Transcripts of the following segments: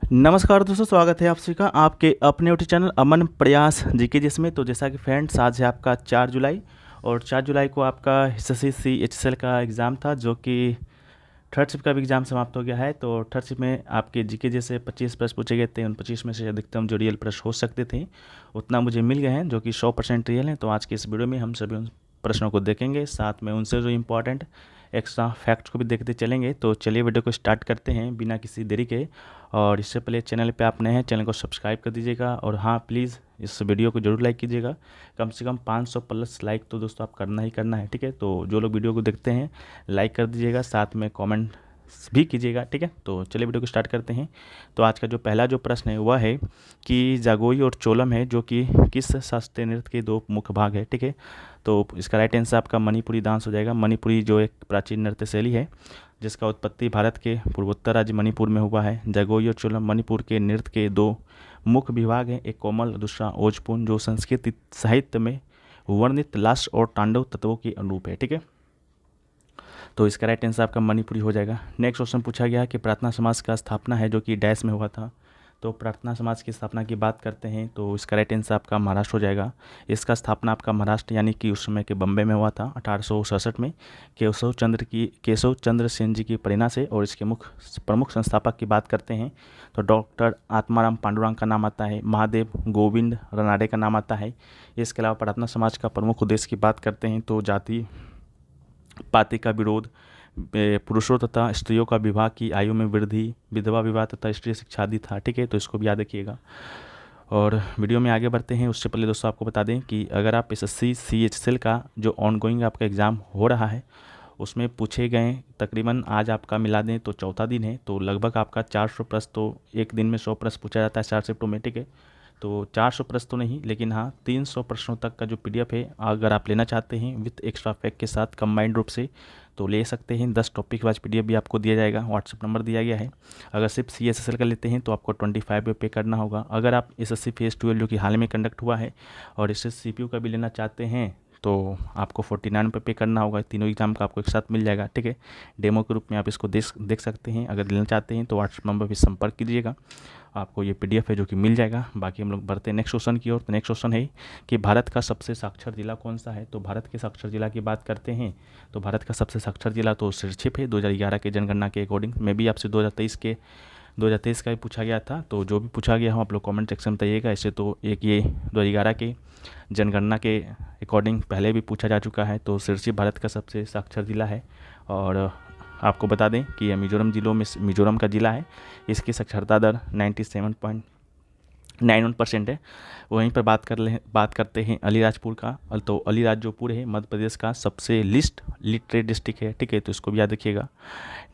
नमस्कार दोस्तों, स्वागत है आप सभी का आपके अपने यूट्यूब चैनल अमन प्रयास जीके जिसमें। तो जैसा कि फ्रेंड्स, आज है आपका 4 जुलाई और 4 जुलाई को आपका एसएससी सीएचएसएल का एग्ज़ाम था, जो कि थर्ड शिफ्ट का भी एग्ज़ाम समाप्त हो गया है। तो थर्ड शिफ्ट में आपके जीके जैसे 25 प्रश्न पूछे गए थे, उन 25 में से अधिकतम जो रियल प्रश्न हो सकते थे उतना मुझे मिल गए हैं, जो कि 100% रियल हैं। तो आज के इस वीडियो में हम सभी उन प्रश्नों को देखेंगे, साथ में उनसे जो इम्पोर्टेंट एक्स्ट्रा फैक्ट्स को भी देखते चलेंगे। तो चलिए वीडियो को स्टार्ट करते हैं बिना किसी देरी के। और इससे पहले चैनल पे आप नए हैं, चैनल को सब्सक्राइब कर दीजिएगा और हाँ, प्लीज़ इस वीडियो को जरूर लाइक कीजिएगा। कम से कम 500 प्लस लाइक तो दोस्तों आप करना ही करना है, ठीक है। तो जो लोग वीडियो को देखते हैं लाइक कर दीजिएगा, साथ में कमेंट भी कीजिएगा, ठीक है। तो चलिए वीडियो को स्टार्ट करते हैं। तो आज का जो पहला जो प्रश्न है वह है कि जागोई और चोलम है, जो कि किस शास्त्रीय नृत्य के दो मुख्य भाग है, ठीक है। तो इसका राइट आंसर आपका मणिपुरी डांस हो जाएगा। मणिपुरी जो एक प्राचीन नृत्य शैली है, जिसका उत्पत्ति भारत के पूर्वोत्तर राज्य मणिपुर में हुआ है। जागोई और चोलम मणिपुर के नृत्य के दो मुख्य विभाग हैं, एक कोमल और दूसरा ओजपूर्ण, जो संस्कृत साहित्य में वर्णित लास्य और तांडव तत्वों के अनुरूप है, ठीक है। तो इसका राइट आंसर आपका मणिपुरी हो जाएगा। नेक्स्ट क्वेश्चन पूछा गया कि प्रार्थना समाज का स्थापना है, जो कि डैश में हुआ था। तो प्रार्थना समाज की स्थापना की बात करते हैं तो इसका राइट आंसर आपका महाराष्ट्र हो जाएगा। इसका स्थापना आपका महाराष्ट्र यानी कि उस समय के बम्बई में हुआ था 1867 में, केशव चंद्र सेन जी की प्रेरणा से। और इसके मुख्य प्रमुख संस्थापक की बात करते हैं तो डॉक्टर आत्माराम पांडुरंग का नाम आता है, महादेव गोविंद रनाडे का नाम आता है। इसके अलावा प्रार्थना समाज का प्रमुख उद्देश्य की बात करते हैं तो जाति पाति का विरोध, पुरुषों तथा स्त्रियों का विवाह की आयु में वृद्धि, विधवा विवाह तथा स्त्री शिक्षा आदि था, ठीक है। तो इसको भी याद रखिएगा। और वीडियो में आगे बढ़ते हैं उससे पहले दोस्तों आपको बता दें कि अगर आप एसएससी सीएचएसएल का जो ऑनगोइंग आपका एग्ज़ाम हो रहा है उसमें पूछे गए तकरीबन, आज आपका मिला दें तो चौथा दिन है, तो लगभग आपका 400 प्रश्न, तो एक दिन में 100 प्रश्न पूछा जाता है 4 शिफ्टों में, ठीक है। तो 400 प्रश्न तो नहीं, लेकिन हाँ 300 प्रश्नों तक का जो पीडीएफ है अगर आप लेना चाहते हैं विथ एक्स्ट्रा फैक्ट के साथ कंबाइंड रूप से तो ले सकते हैं। 10 टॉपिक वाइज पीडीएफ भी आपको दिया जाएगा, व्हाट्सएप नंबर दिया गया है। अगर सिर्फ सीएसएसएल का लेते हैं तो आपको 25 पे करना होगा। अगर आप एसएससी फेज 12 जो कि हाल में कंडक्ट हुआ है और इससे सीपीयू का भी लेना चाहते हैं तो आपको 49 पे करना होगा। तीनों एग्जाम का आपको एक साथ मिल जाएगा, ठीक है। डेमो के रूप में आप इसको देख सकते हैं। अगर लेना चाहते हैं तो व्हाट्सएप नंबर पर संपर्क कीजिएगा, आपको ये पीडीएफ है जो कि मिल जाएगा। बाकी हम लोग बढ़ते हैं नेक्स्ट क्वेश्चन की ओर। तो नेक्स्ट क्वेश्चन है कि भारत का सबसे साक्षर जिला कौन सा है। तो भारत के साक्षर जिला की बात करते हैं तो भारत का सबसे साक्षर जिला तो सिरछिप है। 2011 के जनगणना के अकॉर्डिंग में भी आपसे 2023 का भी पूछा गया था। तो जो भी पूछा गया हो आप लोग कमेंट सेक्शन में बताइएगा। ऐसे तो एक ये 2011 के जनगणना के अकॉर्डिंग पहले भी पूछा जा चुका है। तो सिरछिप भारत का सबसे साक्षर जिला है। और आपको बता दें कि यह मिजोरम जिलों में मिजोरम का जिला है। इसकी साक्षरता दर 97.91% है। वहीं पर बात करते हैं अलीराजपुर का। तो अलीराजपुर है मध्य प्रदेश का सबसे लिस्ट लिटरेट डिस्ट्रिक्ट है, ठीक है। तो इसको भी याद रखिएगा।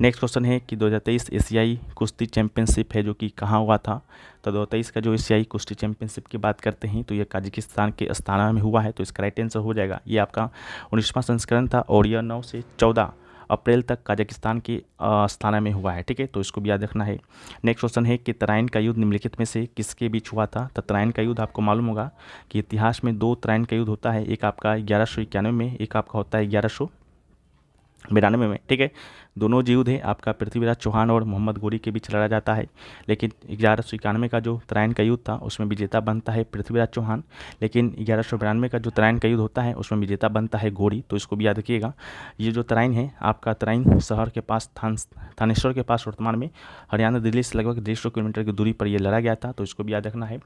नेक्स्ट क्वेश्चन है कि 2023 एशियाई कुश्ती चैंपियनशिप है जो कि कहाँ हुआ था। तो 2023 का जो एशियाई कुश्ती चैंपियनशिप की बात करते हैं तो ये कजाकिस्तान के अस्ताना में हुआ है। तो इसका राइट आंसर हो जाएगा, ये आपका 19वां संस्करण था और यह 9 से 14 अप्रैल तक कजाकिस्तान के अस्ताना में हुआ है, ठीक है। तो इसको भी याद रखना है। नेक्स्ट क्वेश्चन है कि तराइन का युद्ध निम्नलिखित में से किसके बीच हुआ था। तो तराइन का युद्ध आपको मालूम होगा कि इतिहास में 2 तराइन का युद्ध होता है, एक आपका 1191 में, एक आपका होता है 1192 में, ठीक है। दोनों युद्ध है आपका पृथ्वीराज चौहान और मोहम्मद गोरी के बीच लड़ा जाता है। लेकिन 1191 का जो तराइन का युद्ध था उसमें विजेता बनता है पृथ्वीराज चौहान, लेकिन 1192 का जो तराइन का युद्ध होता है उसमें विजेता बनता है गोरी। तो इसको भी याद रखिएगा। ये जो तराइन है आपका तराइन शहर के पास थानेश्वर के पास वर्तमान में हरियाणा दिल्ली से लगभग 150 किलोमीटर की दूरी पर यह लड़ा गया था। तो इसको भी याद रखना है।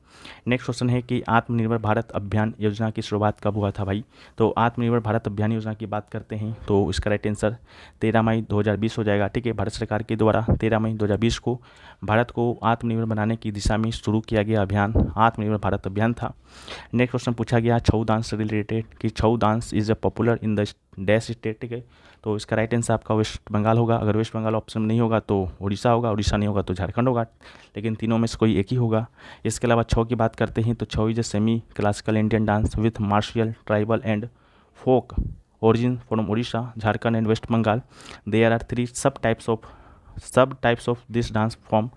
नेक्स्ट क्वेश्चन है कि आत्मनिर्भर भारत अभियान योजना की शुरुआत कब हुआ था भाई। तो आत्मनिर्भर भारत अभियान योजना की बात करते हैं तो इसका राइट आंसर 13 मई 2020 हो जाएगा, ठीक है। भारत सरकार के द्वारा 13 मई 2020 को भारत को आत्मनिर्भर बनाने की दिशा में शुरू किया गया अभियान आत्मनिर्भर भारत अभियान था। नेक्स्ट क्वेश्चन पूछा गया छऊ डांस से रिलेटेड कि Chhau dance is a popular in the dash state, ठीक है। तो इसका राइट आंसर आपका वेस्ट बंगाल होगा। अगर वेस्ट बंगाल ऑप्शन में नहीं होगा तो उड़ीसा होगा, उड़ीसा नहीं होगा तो झारखंड होगा, लेकिन तीनों में से कोई एक ही होगा। इसके अलावा छऊ की बात करते हैं तो Chhau is a semi classical Indian dance with martial tribal and folk origin from Odisha, Jharkhand and West Bengal. There are 3 सब types of this dance form.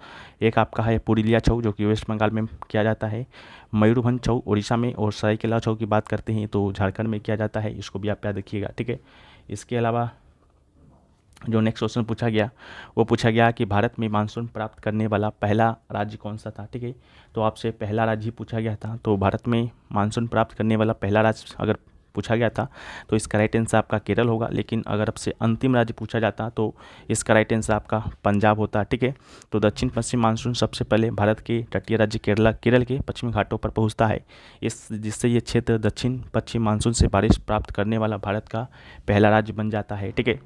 एक आपका है पुरुलिया छऊ जो कि वेस्ट बंगाल में किया जाता है, मयूरभंज छऊ उड़ीसा में, और सरायकेला छऊ की बात करते हैं तो झारखंड में किया जाता है। इसको भी आप याद रखिएगा, ठीक है। इसके अलावा जो नेक्स्ट क्वेश्चन पूछा गया वो पूछा गया कि भारत में मानसून प्राप्त करने वाला पहला राज्य कौन सा था। ठीक है, तो आपसे पहला राज्य ही पूछा गया था। तो भारत में मानसून प्राप्त करने वाला पहला राज्य अगर पूछा गया था तो इसका राइट आंसर आपका केरल होगा। लेकिन अगर आपसे अंतिम राज्य पूछा जाता तो इसका राइट आंसर आपका पंजाब होता। ठीक है, तो दक्षिण पश्चिम मानसून सबसे पहले भारत के तटीय राज्य केरल के पश्चिमी घाटों पर पहुंचता है, इस जिससे ये क्षेत्र दक्षिण पश्चिम मानसून से बारिश प्राप्त करने वाला भारत का पहला राज्य बन जाता है। ठीक है,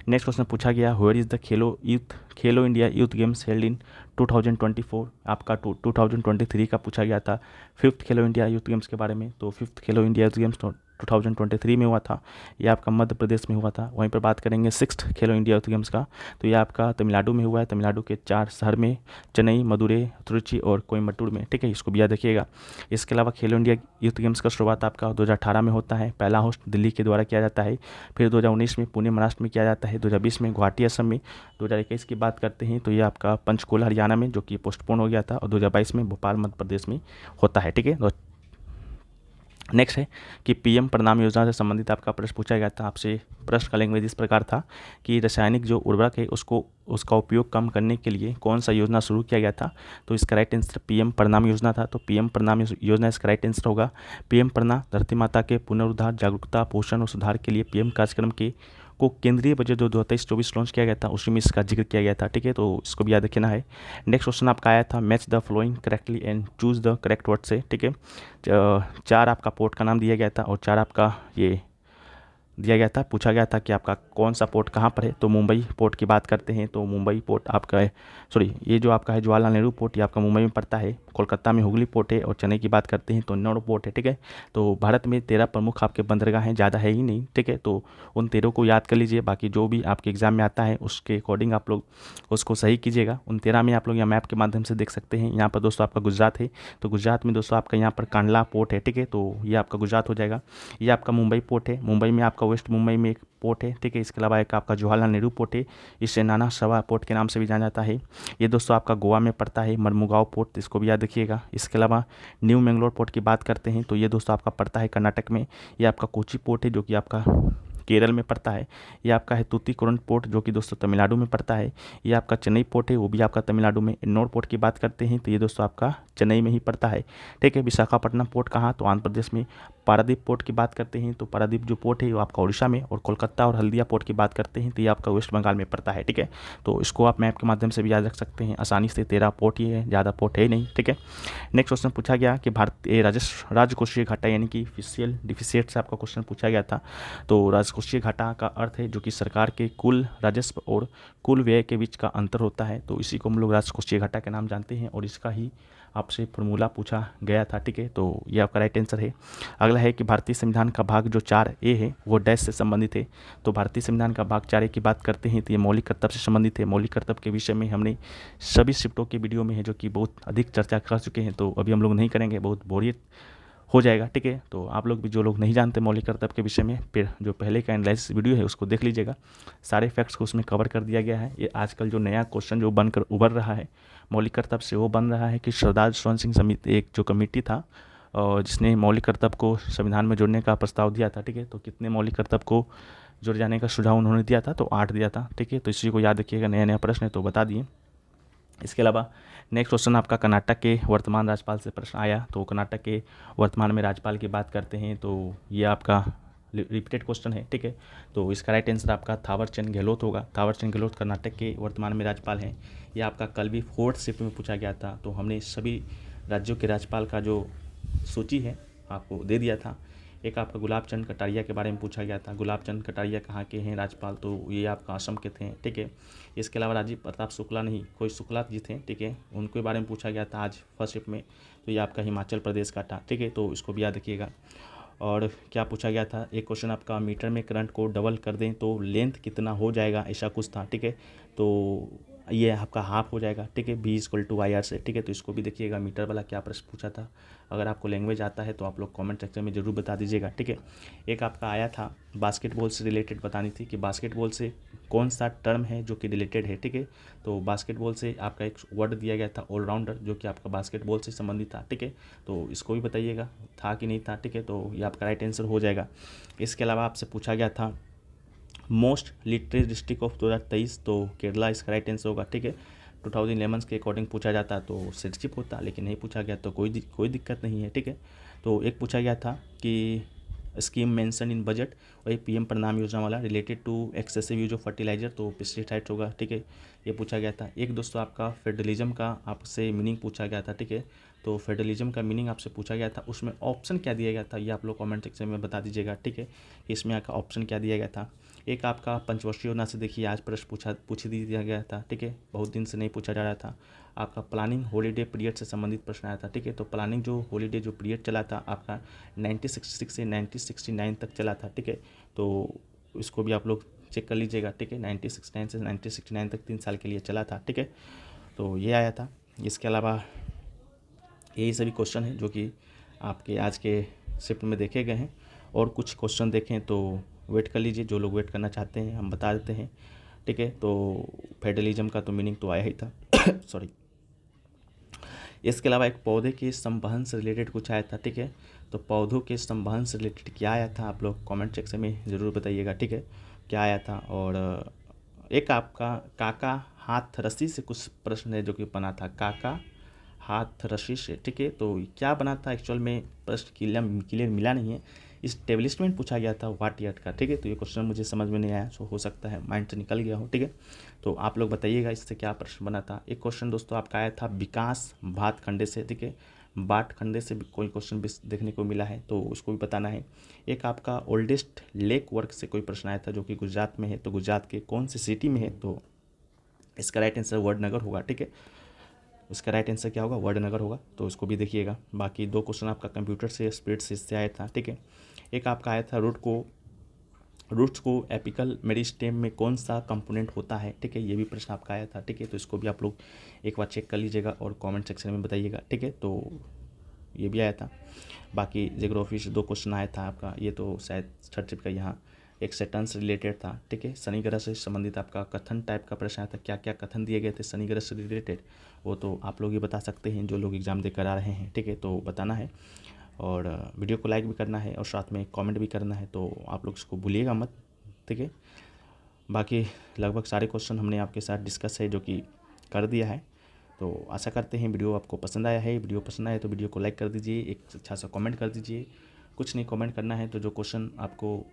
नेक्स्ट क्वेश्चन पूछा गया where is the Khelo India youth games held in 2024। आपका 2023 का पूछा गया था फिफ्थ खेलो इंडिया यूथ गेम्स के बारे में। तो फिफ्थ खेलो इंडिया यूथ गेम्स 2023 में हुआ था, ये आपका मध्य प्रदेश में हुआ था। वहीं पर बात करेंगे सिक्स्थ खेलो इंडिया यूथ गेम्स का, तो ये आपका तमिलनाडु में हुआ है। तमिलनाडु के 4 शहर में, चेन्नई, मदुरै, त्रिची और कोयम्बटूर में। ठीक है, इसको भी याद रखिएगा। इसके अलावा खेलो इंडिया यूथ गेम्स का शुरुआत आपका 2018 में होता है, पहला होस्ट दिल्ली के द्वारा किया जाता है। फिर 2019 में पुणे महाराष्ट्र में किया जाता है, 2020 में गुवाहाटी असम में, 2021 की बात करते हैं तो ये आपका पंचकुला हरियाणा में, जो कि पोस्टपोन हो गया था, और 2022 में भोपाल मध्य प्रदेश में होता है। ठीक है, नेक्स्ट है कि पीएम प्रणाम योजना से संबंधित आपका प्रश्न पूछा गया था। आपसे प्रश्न का लैंग्वेज इस प्रकार था कि रासायनिक जो उर्वरक है उसका उपयोग कम करने के लिए कौन सा योजना शुरू किया गया था। तो इसका राइट आंसर पीएम प्रणाम योजना था। तो पीएम प्रणाम योजना इसका राइट आंसर होगा। पीएम प्रणाम धरती माता के पुनरुद्धार, जागरूकता, पोषण और सुधार के लिए पीएम कार्यक्रम को केंद्रीय बजट जो 2023-24 लॉन्च किया गया था उसमें इसका जिक्र किया गया था। ठीक है, तो इसको भी याद रखना है। नेक्स्ट क्वेश्चन आपका आया था match the flowing correctly and choose the correct word से। ठीक है, 4 आपका पोर्ट का नाम दिया गया था और 4 आपका ये दिया गया था, पूछा गया था कि आपका कौन सा पोर्ट कहाँ पर है। तो मुंबई पोर्ट की बात करते हैं तो मुंबई पोर्ट आपका है, सॉरी ये जो आपका है जवाहरलाल नेहरू पोर्ट, ये आपका मुंबई में पड़ता है। कोलकाता में हुगली पोर्ट है और चेन्नई की बात करते हैं तो एन्नोर पोर्ट है। ठीक है, तो भारत में 13 प्रमुख आपके बंदरगाह हैं, ज़्यादा है ही नहीं। ठीक है, तो उन 13 को याद कर लीजिए, बाकी जो भी आपके एग्जाम में आता है उसके अकॉर्डिंग आप लोग उसको सही कीजिएगा। उन 13 में आप लोग यहाँ मैप के माध्यम से देख सकते हैं। यहाँ पर दोस्तों आपका गुजरात है, तो गुजरात में दोस्तों आपका यहाँ पर कांडला पोर्ट है। ठीक है, तो ये आपका गुजरात हो जाएगा। ये आपका मुंबई पोर्ट है, मुंबई में आपका वेस्ट मुंबई में एक पोर्ट है। ठीक है, इसके अलावा एक आपका जवाहरलाल नेहरू पोर्ट है, इसे नाना शवा पोर्ट के नाम से भी जाना जाता है। ये दोस्तों आपका गोवा में पड़ता है, मरमुगांव पोर्ट, इसको भी याद रखिएगा। इसके अलावा न्यू मैंगलोर पोर्ट की बात करते हैं तो ये दोस्तों आपका पड़ता है कर्नाटक में। ये आपका कोची पोर्ट है जो कि आपका केरल में पड़ता है। ये आपका है तूतीकोरन पोर्ट जो कि दोस्तों तमिलनाडु में पड़ता है। ये आपका चेन्नई पोर्ट है, वो भी आपका तमिलनाडु में। एन्नोर पोर्ट की बात करते हैं तो ये दोस्तों आपका चेन्नई में ही पड़ता है। ठीक है, विशाखापट्टनम पोर्ट कहाँ, तो आंध्र प्रदेश में। पारादीप पोर्ट की बात करते हैं तो पारादीप जो पोर्ट है वो आपका उड़ीसा में। और कोलकाता और हल्दिया पोर्ट की बात करते हैं तो ये आपका वेस्ट बंगाल में पड़ता है। ठीक है, तो इसको आप मैप के माध्यम से भी याद रख सकते हैं आसानी से। 13 पोर्ट ही है, ज़्यादा पोर्ट है नहीं। ठीक है, नेक्स्ट क्वेश्चन पूछा गया कि भारतीय राजकोषीय घाटा यानी कि फिशियल डिफिसिट से आपका क्वेश्चन पूछा गया था। तो राजकोषीय घाटा का अर्थ है जो कि सरकार के कुल राजस्व और कुल व्यय के बीच का अंतर होता है, तो इसी को हम लोग राजकोषीय घाटा के नाम जानते हैं और इसका ही आपसे फॉर्मूला पूछा गया था। ठीक है, तो ये आपका राइट आंसर है। अगला है कि भारतीय संविधान का भाग जो 4A है वो डैश से संबंधित है। तो भारतीय संविधान का भाग 4A की बात करते हैं तो ये मौलिक कर्तव्य से संबंधित है। मौलिक कर्तव्य के विषय में हमने सभी शिफ्टों के वीडियो में है जो कि बहुत अधिक चर्चा कर चुके हैं, तो अभी हम लोग नहीं करेंगे, बहुत बोरियत हो जाएगा। ठीक है, तो आप लोग भी जो लोग नहीं जानते मौलिक कर्तव्य के विषय में, फिर जो पहले का एनालिसिस वीडियो है उसको देख लीजिएगा, सारे फैक्ट्स को उसमें कवर कर दिया गया है। ये आजकल जो नया क्वेश्चन जो बनकर उभर रहा है मौलिक कर्तव्य से, वो बन रहा है कि सरदार स्वर्ण सिंह समिति एक जो कमेटी था और जिसने मौलिक कर्तव्य को संविधान में जोड़ने का प्रस्ताव दिया था। ठीक है, तो कितने मौलिक कर्तव्य को जुड़ जाने का सुझाव उन्होंने दिया था, तो 8 दिया था। ठीक है, तो इसी को याद रखिएगा, नया नया प्रश्न है तो बता दिए। इसके अलावा नेक्स्ट क्वेश्चन आपका कर्नाटक के वर्तमान राज्यपाल से प्रश्न आया। तो कर्नाटक के वर्तमान में राज्यपाल की बात करते हैं तो ये आपका रिपीटेड क्वेश्चन है। ठीक है, तो इसका राइट आंसर आपका थावरचंद गहलोत होगा। थावरचंद गहलोत कर्नाटक के वर्तमान में राज्यपाल हैं। ये आपका कल भी 4th शिफ्ट में पूछा गया था, तो हमने सभी राज्यों के राज्यपाल का जो सूची है आपको दे दिया था। एक आपका गुलाब चंद कटारिया के बारे में पूछा गया था। गुलाब चंद कटारिया कहाँ के हैं राज्यपाल, तो ये आपका असम के थे। ठीक है, इसके अलावा राजीव प्रताप शुक्ला नहीं, कोई शुक्ला जी थे। ठीक है, उनके बारे में पूछा गया था आज फर्स्ट शिफ्ट में, तो ये आपका हिमाचल प्रदेश का था। ठीक है, तो इसको भी याद रखिएगा। और क्या पूछा गया था, एक क्वेश्चन आपका मीटर में करंट को डबल कर दें तो लेंथ कितना हो जाएगा, ऐसा कुछ था। ठीक है, तो ये आपका हाफ हो जाएगा। ठीक है, B=IR से। ठीक है, तो इसको भी देखिएगा, मीटर वाला क्या प्रश्न पूछा था। अगर आपको लैंग्वेज आता है तो आप लोग कमेंट सेक्शन में ज़रूर बता दीजिएगा। ठीक है, एक आपका आया था बास्केटबॉल से रिलेटेड बतानी थी कि बास्केटबॉल से कौन सा टर्म है जो कि रिलेटेड है। ठीक है, तो बास्केटबॉल से आपका एक वर्ड दिया गया था ऑलराउंडर, जो कि आपका बास्केटबॉल से संबंधित था। ठीक है, तो इसको भी बताइएगा था कि नहीं था। ठीक है, तो ये आपका राइट आंसर हो जाएगा। इसके अलावा आपसे पूछा गया था मोस्ट लिटरेट डिस्ट्रिक्ट ऑफ 2023, तो केरला इसका राइट आंसर होगा। ठीक है, 2011 के अकॉर्डिंग पूछा जाता तो सिटीजनशिप होता, लेकिन नहीं पूछा गया तो कोई दिक्कत नहीं है। ठीक है, तो एक पूछा गया था कि स्कीम मेंशन इन बजट, वही पीएम प्रधान योजना वाला, related to excessive use of fertilizer, तो पेस्टिसाइड होगा। ठीक है, ये पूछा गया था। एक दोस्तों आपका फेडरलिज्म का आपसे मीनिंग पूछा गया था। ठीक है, तो फेडरलिज्म का मीनिंग आपसे पूछा गया था, उसमें ऑप्शन क्या दिया गया था ये आप लोग कमेंट सेक्शन में बता दीजिएगा। ठीक है, कि इसमें आपका ऑप्शन क्या दिया गया था। एक आपका पंचवर्षीय योजना से देखिए आज प्रश्न पूछ दिया गया था। ठीक है, बहुत दिन से नहीं पूछा जा रहा था। आपका प्लानिंग हॉलीडे पीरियड से संबंधित प्रश्न आया था। ठीक है, तो प्लानिंग जो हॉलीडे जो पीरियड चला था आपका 1966 से 1969 तक चला था। ठीक है, तो इसको भी आप लोग चेक कर लीजिएगा। ठीक है, 1969 से 1969 तक 3 साल के लिए चला था। ठीक है, तो ये आया था। इसके अलावा यही सभी क्वेश्चन हैं जो कि आपके आज के शिफ्ट में देखे गए हैं। और कुछ क्वेश्चन देखें तो वेट कर लीजिए, जो लोग वेट करना चाहते हैं हम बता देते हैं। ठीक है, तो फेडरलिज्म का तो मीनिंग तो आया ही था सॉरी। इसके अलावा एक पौधे के संवहन से रिलेटेड कुछ आया था। ठीक है, तो पौधों के संवहन से रिलेटेड क्या आया था आप लोग कमेंट सेक्शन में ज़रूर बताइएगा। ठीक है, क्या आया था। और एक आपका काका हाथ रस्सी से कुछ प्रश्न है जो कि बना था, काका हाथ रस्सी से। ठीक है, तो क्या बना था एक्चुअल में प्रश्न क्लियर मिला नहीं है। इस्टेब्लिशमेंट पूछा गया था व्हाट ईयर का। ठीक है, तो ये क्वेश्चन मुझे समझ में नहीं आया, सो हो सकता है माइंड से निकल गया हो। ठीक है, तो आप लोग बताइएगा इससे क्या प्रश्न बना था। एक क्वेश्चन दोस्तों आपका आया था विकास भातखंडे से। ठीक है, भातखंडे से भी कोई क्वेश्चन भी देखने को मिला है तो उसको भी बताना है। एक आपका ओल्डेस्ट लेक वर्क से कोई प्रश्न आया था जो कि गुजरात में है, तो गुजरात के कौन सी सिटी में है, तो इसका राइट आंसर वडनगर होगा। ठीक है, इसका राइट आंसर क्या होगा, वडनगर होगा, तो इसको भी देखिएगा। बाकी 2 क्वेश्चन आपका कंप्यूटर से स्प्रेड से इससे आया था। ठीक है, एक आपका आया था रूट्स को एपिकल मेरिस्टेम में कौन सा कंपोनेंट होता है। ठीक है, ये भी प्रश्न आपका आया था। ठीक है, तो इसको भी आप लोग एक बार चेक कर लीजिएगा और कमेंट सेक्शन में बताइएगा। ठीक है, तो ये भी आया था। बाकी जियोग्राफी से 2 क्वेश्चन आया था आपका, ये तो शायद थर्ड शिफ्ट का यहाँ एक सेटन से रिलेटेड था। ठीक है, शनि ग्रह से संबंधित आपका कथन टाइप का प्रश्न आया था, क्या क्या कथन दिए गए थे शनि ग्रह से रिलेटेड, वो तो आप लोग ही बता सकते हैं जो लोग एग्ज़ाम देकर आ रहे हैं। ठीक है, तो बताना है और वीडियो को लाइक भी करना है और साथ में कमेंट भी करना है, तो आप लोग इसको भूलिएगा मत। ठीक है, बाकी लगभग सारे क्वेश्चन हमने आपके साथ डिस्कस है जो कि कर दिया है। तो आशा करते हैं वीडियो आपको पसंद आया है। वीडियो पसंद आया तो वीडियो को लाइक कर दीजिए, एक अच्छा सा कमेंट कर दीजिए। कुछ नहीं कमेंट करना है, तो जो क्वेश्चन आपको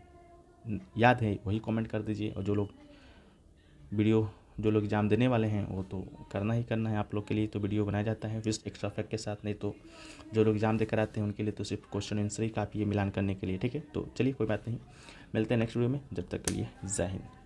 याद है वही कमेंट कर दीजिए। और जो लोग एग्ज़ाम देने वाले हैं वो तो करना ही करना है आप लोग के लिए, तो वीडियो बनाया जाता है विथ एक्स्ट्रा फैक्ट के साथ। नहीं तो जो लोग एग्ज़ाम देकर आते हैं उनके लिए तो सिर्फ क्वेश्चन आंसर ही काफ़ी है मिलान करने के लिए। ठीक है, तो चलिए कोई बात नहीं, मिलते हैं नेक्स्ट वीडियो में, जब तक के लिए जय हिंद।